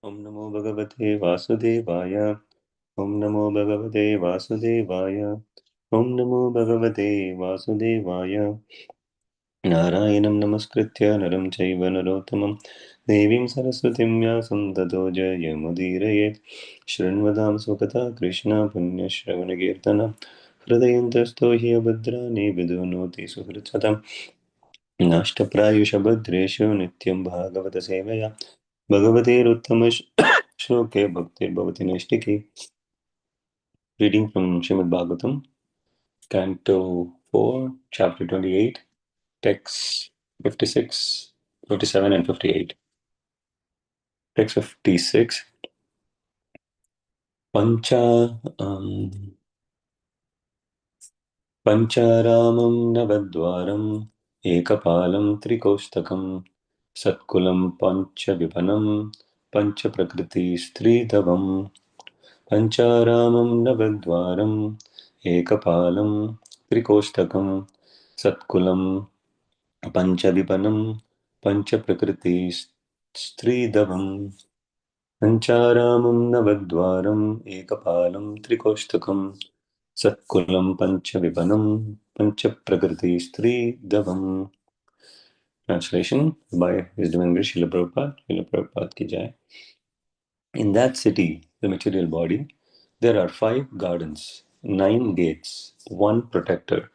Om Namo Bhagavate Vasudevaya. Om Namo Bhagavate Vasudevaya. Om Namo Bhagavate Vasudevaya. Narayanam Namaskritya Naram Chaiva Narottamam Devim Saraswatim Vyasam Tato Jayamudirayet Shrinvadam Sukata Krishna Punya Shravana Kirtana Hridayantasto Hi Abhadrani Vidunoti Suhritsatam Nashtaprayushabhadreshu Nityam Bhagavata Sevaya Bhagavater Shloke Bhaktir Nishtikhi. Reading from Srimad Bhagavatam, Canto 4, Chapter 28, Texts 56, 57 and 58. Text 56. Pancharamam Navadvaram Ekapalam Trikostakam Satkulam Panchavipanam Panchaprakriti Stridhavam Pancharamam Navadvaram Ekapalam Trikostakam Satkulam Panchavipanam Panchaprakriti Stridhavam Pancharamam Navadvaram Ekapalam Trikostakam Satkulam Panchavipanam Panchaprakriti Stridhavam. Translation by His Divine Grace Srila Prabhupada. Srila Prabhupada ki jai. In that city, the material body, there are 5 gardens, 9 gates, 1 protector,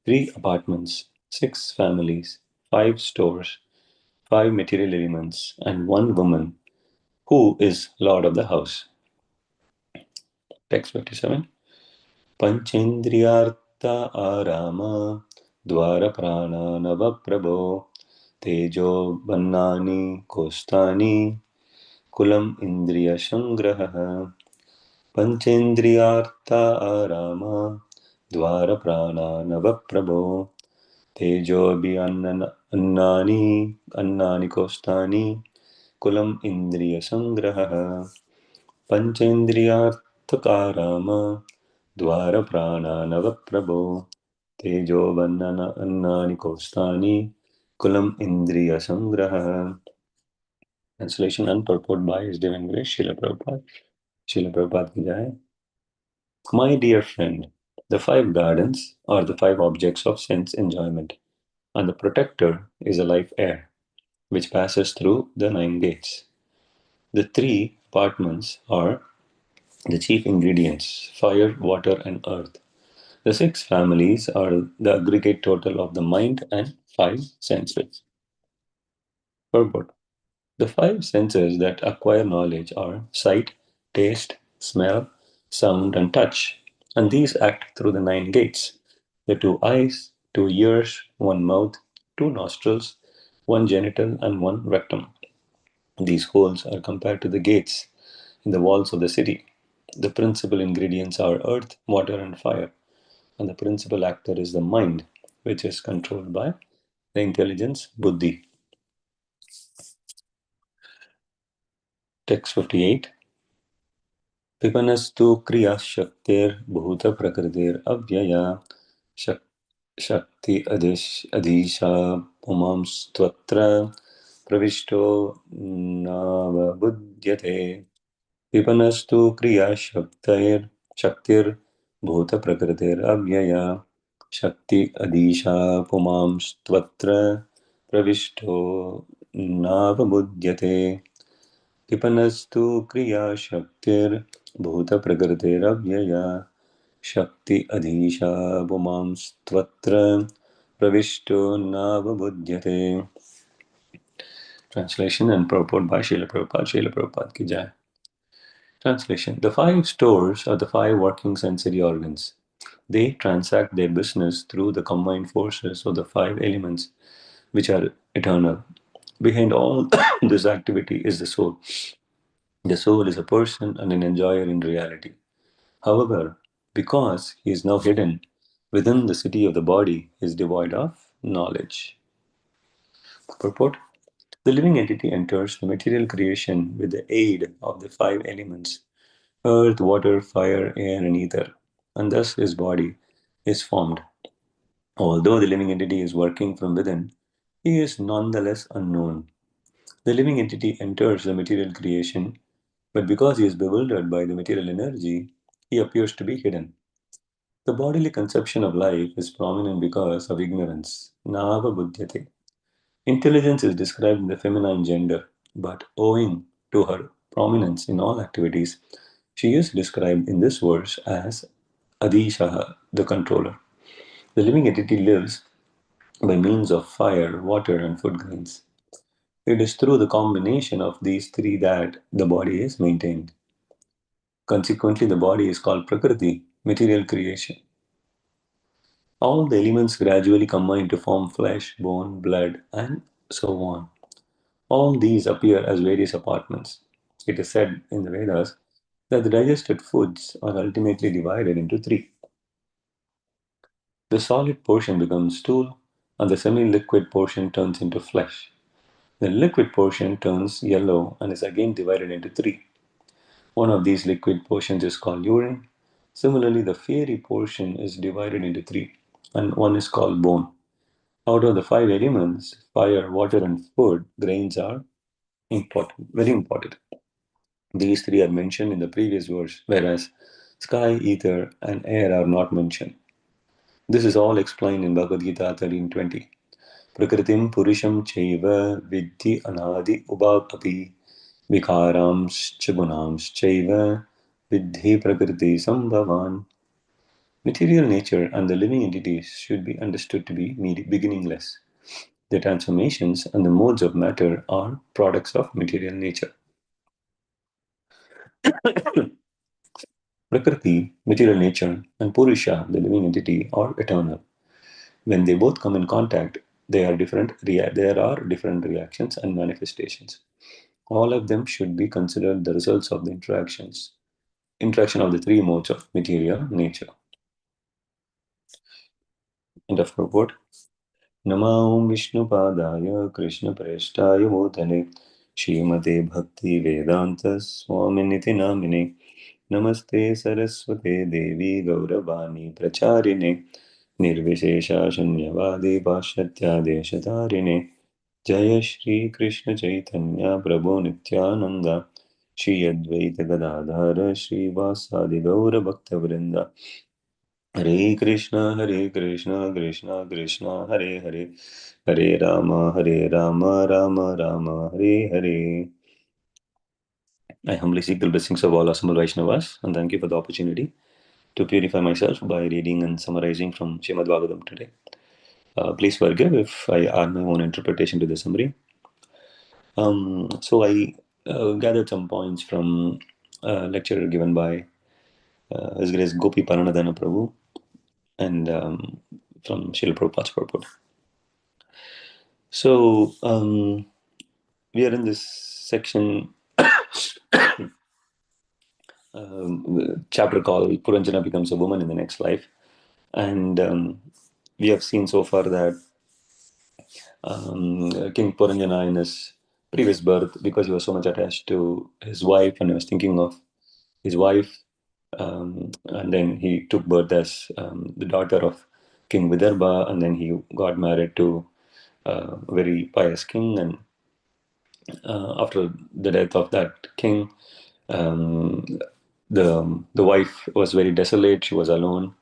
3 apartments, 6 families, 5 stores, 5 material elements, and 1 woman who is Lord of the house. Text 57. Panchendriyartha arama dvara prana navaprabho tejo bannani kostani kulam indriya sangraha. Panchendriyartha arama dvara prana navaprabho tejo annani kostani kulam indriya sangraha. Panchendriyarthakarama dvara prana navaprabho tejo annani kostani kulam indriya sangraha. Translation and purport by His Divine Grace Srila Prabhupada. Srila Prabhupada ki jai. My dear friend, the 5 gardens are the 5 objects of sense enjoyment, and the protector is a life air, which passes through the 9 gates. The 3 apartments are the chief ingredients: fire, water, and earth. The 6 families are the aggregate total of the mind and 5 senses. Purport. The 5 senses that acquire knowledge are sight, taste, smell, sound, and touch, and these act through the 9 gates: the 2 eyes, 2 ears, 1 mouth, 2 nostrils, 1 genital, and 1 rectum. These holes are compared to the gates in the walls of the city. The principal ingredients are earth, water, and fire, and the principal actor is the mind, which is controlled by the intelligence buddhi. Text 58. Pipanastu kriya shaktir bhuta prakritir avyaya shakti adhisha pumams tvatra pravishto navabudyate. Pipanastu kriya shaktir bhuta prakritir avyaya shakti adhisha pumams tvatra pravishto navabudyate. Pipanastu kriya shaktir bhuta prakritiravhyaya shakti adhisha pumams tvatra pravishto navabudyate. Translation and purport by Srila Prabhupada. Srila Prabhupada ki jai. Translation. The 5 stores are the 5 working sensory organs. They transact their business through the combined forces of the 5 elements, which are eternal. Behind all this activity is the soul. The soul is a person and an enjoyer in reality. However, because he is now hidden within the city of the body, he is devoid of knowledge. Purport. The living entity enters the material creation with the aid of the 5 elements: earth, water, fire, air, and ether, and thus his body is formed. Although the living entity is working from within, he is nonetheless unknown. The living entity enters the material creation, but because he is bewildered by the material energy, he appears to be hidden. The bodily conception of life is prominent because of ignorance. Nava buddhyate. Intelligence is described in the feminine gender, but owing to her prominence in all activities, she is described in this verse as Adishaha, the controller. The living entity lives by means of fire, water, and food grains. It is through the combination of these three that the body is maintained. Consequently, the body is called Prakriti, material creation. All the elements gradually combine to form flesh, bone, blood, and so on. All these appear as various apartments. It is said in the Vedas that the digested foods are ultimately divided into three. The solid portion becomes stool, and the semi liquid portion turns into flesh. The liquid portion turns yellow and is again divided into three. One of these liquid portions is called urine. Similarly, the fiery portion is divided into three, and one is called bone. Out of the five elements, fire, water, and food, grains are important, very important. These three are mentioned in the previous verse, whereas sky, ether, and air are not mentioned. This is all explained in Bhagavad Gita 13:20. Prakritim Purisham Chaiva Vidhi Anadi Ubhapapi Vikarams Gunams Chaiva Vidhi Prakriti Sambhavan. Material nature and the living entities should be understood to be beginningless. The transformations and the modes of matter are products of material nature. Prakriti, material nature, and Purusha, the living entity, are eternal. When they both come in contact, there are different reactions and manifestations. All of them should be considered the results of the interaction of the three modes of material nature. End of report. Namo Vishnupadaya Krishna Prestaya Bhutale Shrimate Bhakti Vedanta Swaminiti Namine Namaste Saraswate Devi Gauravani Pracharine Nirvishesha Shanyavadi Pashatya Deshatarine Jaya Shri Krishna Chaitanya Prabhu Nityananda Shri Advaita Gadadhara Shri Vasadi Gaura Bhakta Vrinda Hare Krishna, Krishna Krishna, Hare Hare, Hare Rama, Rama Rama, Hare Hare. I humbly seek the blessings of all assembled Vaishnavas and thank you for the opportunity to purify myself by reading and summarizing from Srimad Bhagavatam today. Please forgive if I add my own interpretation to the summary. So I gathered some points from a lecture given by His Grace Gopi Paranadhana Prabhu and from Srila Prabhupada's purport. So we are in this section, chapter called Puranjana Becomes a Woman in the Next Life. And we have seen so far that King Puranjana in his previous birth, because he was so much attached to his wife and he was thinking of his wife, and then he took birth as the daughter of King Vidarbha, and then he got married to a very pious king. And after the death of that king, um, the wife was very desolate. She was alone,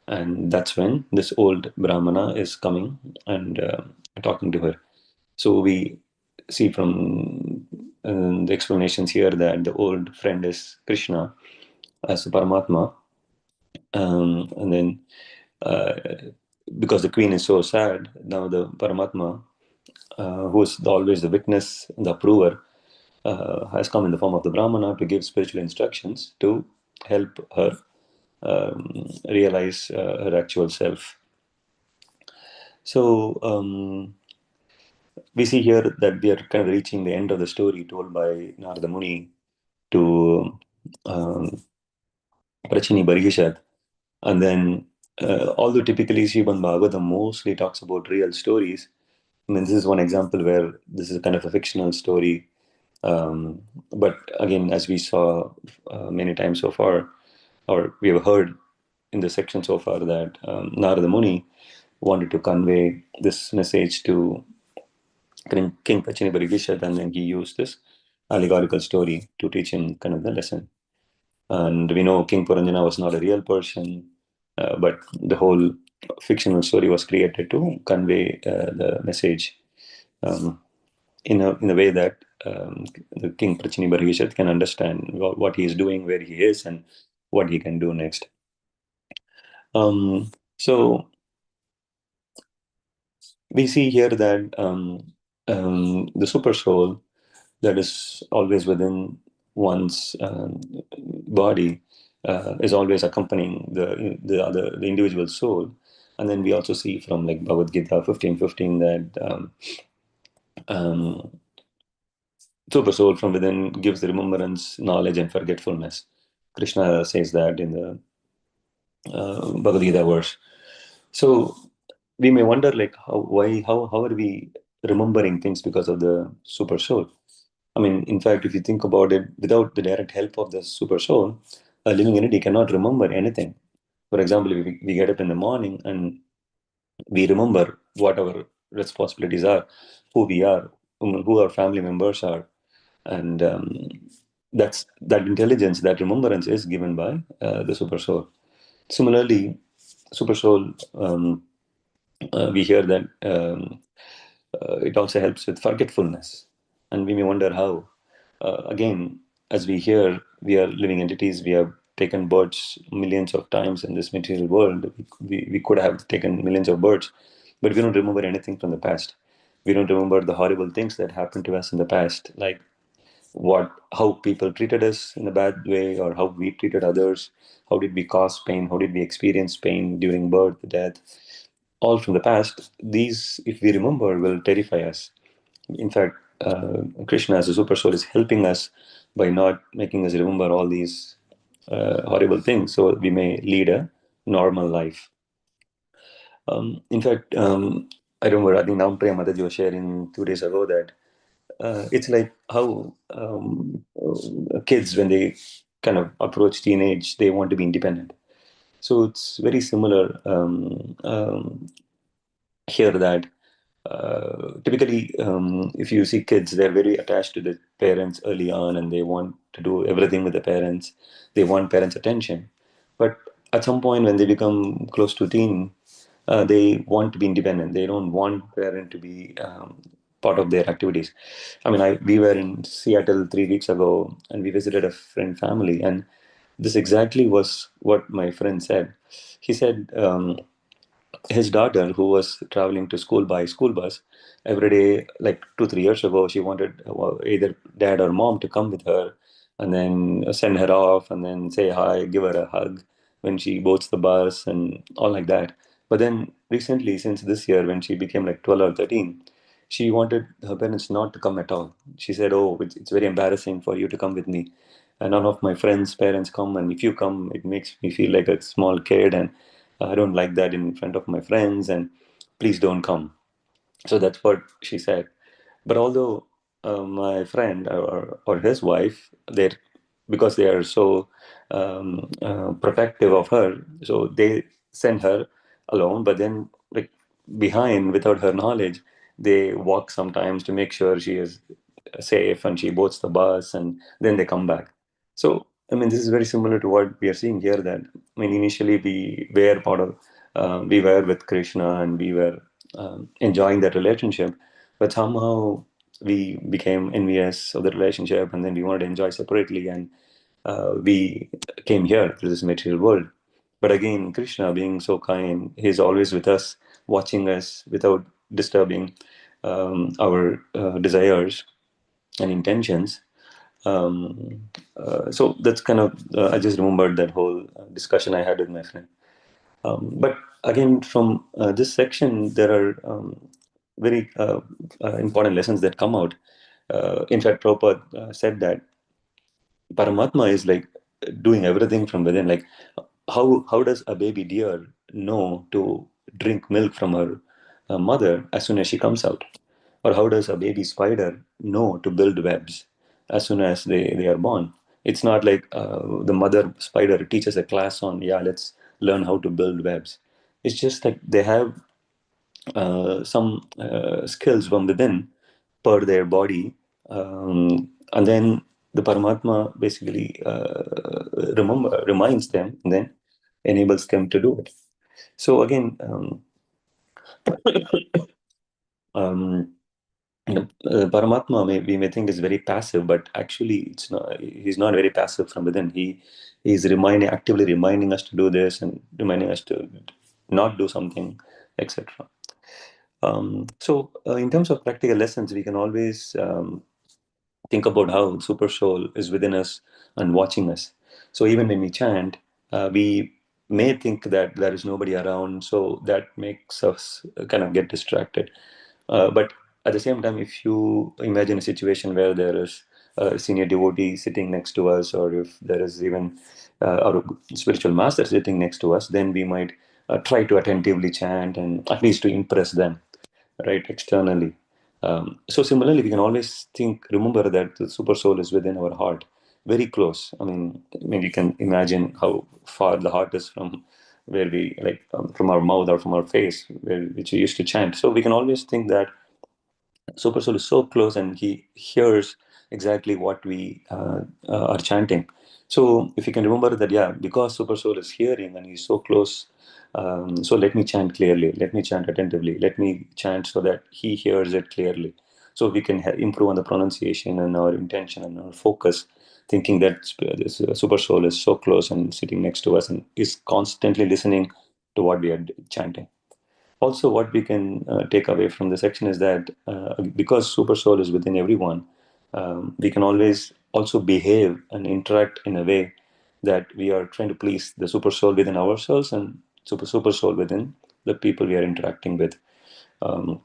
and that's when this old Brahmana is coming and talking to her. So we see from the explanations here that the old friend is Krishna as a Paramatma, and then uh, because the queen is so sad, now the Paramatma, who is always the witness, the approver, has come in the form of the Brahmana to give spiritual instructions to help her realize her actual self. So we see here that we are kind of reaching the end of the story told by Narada Muni to Prachini Barhishat. And then, although typically Srimad Bhagavatam mostly talks about real stories, I mean, this is one example where this is kind of a fictional story. But again, as we saw many times so far, or we have heard in the section so far, that Narada Muni wanted to convey this message to King Pachini Barigishad, and then he used this allegorical story to teach him kind of the lesson. And we know King Puranjana was not a real person, but the whole fictional story was created to convey the message um, in a way that the King Prachini Bargishad can understand what he is doing, where he is, and what he can do next. So we see here that the super soul that is always within one's body is always accompanying the individual soul. And then we also see from like Bhagavad Gita 15:15 that um, super soul from within gives the remembrance, knowledge, and forgetfulness. Krishna says that in the Bhagavad Gita verse. So we may wonder, like, how are we remembering things because of the super soul? I mean, in fact, if you think about it, without the direct help of the super soul, a living entity cannot remember anything. For example, if we get up in the morning and we remember what our responsibilities are, who we are, who our family members are, and that intelligence, that remembrance is given by the super soul. Similarly, super soul, we hear that it also helps with forgetfulness, and we may wonder how. Again, as we hear, we are living entities. We have taken births millions of times in this material world. We could have taken millions of births, but we don't remember anything from the past. We don't remember the horrible things that happened to us in the past, like how people treated us in a bad way, or how we treated others. How did we cause pain? How did we experience pain during birth, death? All from the past. These, if we remember, will terrify us. In fact, Krishna as a super soul is helping us by not making us remember all these horrible things, so we may lead a normal life. In fact, I remember, I think Nampriya Mataji was sharing 2 days ago that it's like how kids, when they kind of approach teenage, they want to be independent. So it's very similar here that typically, if you see kids, they're very attached to the parents early on, and they want to do everything with the parents. They want parents' attention. But at some point, when they become close to teen, they want to be independent. They don't want parent to be part of their activities. I mean, we were in Seattle 3 weeks ago, and we visited a friend family, and this exactly was what my friend said. He said. His daughter, who was traveling to school by school bus every day, like 2 3 years ago, she wanted either dad or mom to come with her, and then send her off, and then say hi, give her a hug when she boards the bus, and all like that. But then recently, since this year, when she became like 12 or 13, she wanted her parents not to come at all. She said, "Oh, it's very embarrassing for you to come with me. And none of my friends' parents come, and if you come, it makes me feel like a small kid, and I don't like that in front of my friends, and please don't come." So that's what she said. But although my friend or his wife, because they are so protective of her, so they send her alone. But then, like behind, without her knowledge, they walk sometimes to make sure she is safe and she boards the bus, and then they come back. So I mean, this is very similar to what we are seeing here. That I mean, initially we were with Krishna, and we were enjoying that relationship, but somehow we became envious of the relationship, and then we wanted to enjoy separately, and we came here to this material world. But again, Krishna, being so kind, he's always with us, watching us without disturbing our desires and intentions. So that's kind of, I just remembered that whole discussion I had with my friend. But again, from this section, there are very important lessons that come out. In fact, Prabhupada said that Paramatma is like doing everything from within. Like, how does a baby deer know to drink milk from her mother as soon as she comes out? Or how does a baby spider know to build webs as soon as they are born? It's not like the mother spider teaches a class on, yeah, let's learn how to build webs. It's just that they have some skills from within, per their body, and then the Paramatma basically reminds them, and then enables them to do it. So again, um, Paramatma, we may think is very passive, but actually, it's not. He's not very passive from within. He's actively reminding us to do this and reminding us to not do something, etc. So, in terms of practical lessons, we can always think about how super soul is within us and watching us. So even when we chant, we may think that there is nobody around, so that makes us kind of get distracted. But at the same time, if you imagine a situation where there is a senior devotee sitting next to us, or if there is even our spiritual master sitting next to us, then we might try to attentively chant and at least to impress them, right, externally. So similarly, we can always remember that the super soul is within our heart, very close. I mean, you can imagine how far the heart is from where we from our mouth or from our face, which we used to chant. So we can always think that Super Soul is so close and he hears exactly what we are chanting. So if you can remember that, yeah, because Super Soul is hearing and he's so close, so let me chant clearly, let me chant attentively, let me chant so that he hears it clearly. So we can improve on the pronunciation and our intention and our focus, thinking that this Super Soul is so close and sitting next to us and is constantly listening to what we are chanting. Also, what we can take away from the section is that because super soul is within everyone, we can always also behave and interact in a way that we are trying to please the super soul within ourselves and super soul within the people we are interacting with. Um,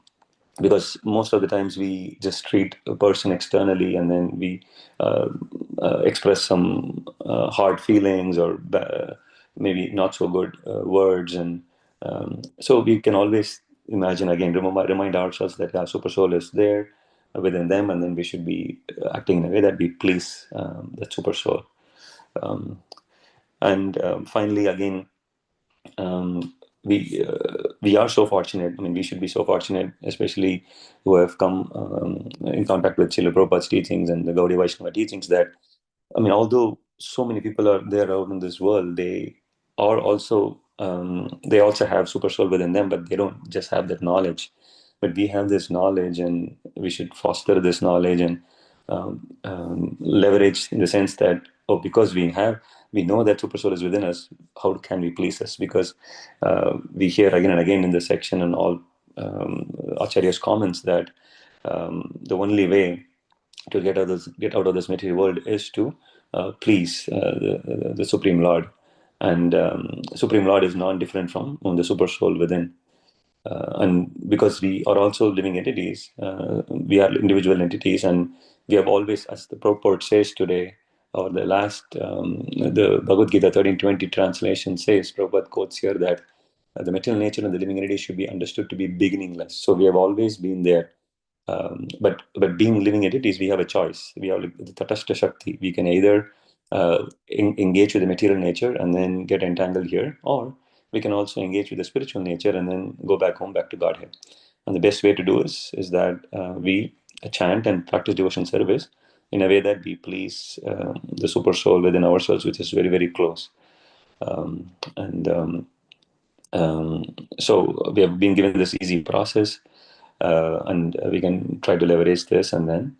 because most of the times we just treat a person externally, and then we uh, express some hard feelings or maybe not so good words, and so we can always imagine again, remind ourselves that our super soul is there within them, and then we should be acting in a way that we please that super soul. And finally, again, we are so fortunate. I mean, we should be so fortunate, especially who have come in contact with Srila Prabhupada's teachings and the Gaudiya Vaishnava teachings. That, I mean, although so many people are there out in this world, they also have super soul within them, but they don't just have that knowledge. But we have this knowledge, and we should foster this knowledge and leverage, in the sense that, oh, because we know that super soul is within us, how can we please us? Because we hear again and again in this section and all Acharya's comments that the only way to get out of this material world is to please the Supreme Lord, and Supreme Lord is non-different from the super soul within. And because we are also living entities, we are individual entities, and we have always, as the purport says today, or the last, the Bhagavad Gita 13:20 translation says, Prabhupada quotes here that the material nature and the living entity should be understood to be beginningless. So we have always been there. But being living entities, we have a choice. We have like the Tatastha Shakti. We can either engage with the material nature and then get entangled here, or we can also engage with the spiritual nature and then go back home, back to Godhead. And the best way to do is that we chant and practice devotion service in a way that we please the super soul within ourselves, which is very, very close. And So we have been given this easy process, and we can try to leverage this and then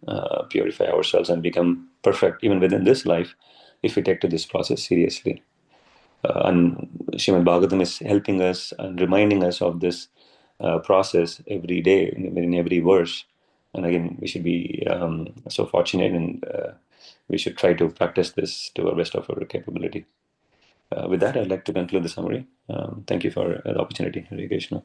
purify ourselves and become perfect even within this life if we take to this process seriously. And Srimad Bhagavatam is helping us and reminding us of this process every day in every verse. And again, we should be so fortunate, and we should try to practice this to our best of our capability. With that, I'd like to conclude the summary. Thank you for the opportunity, Hare Krishna.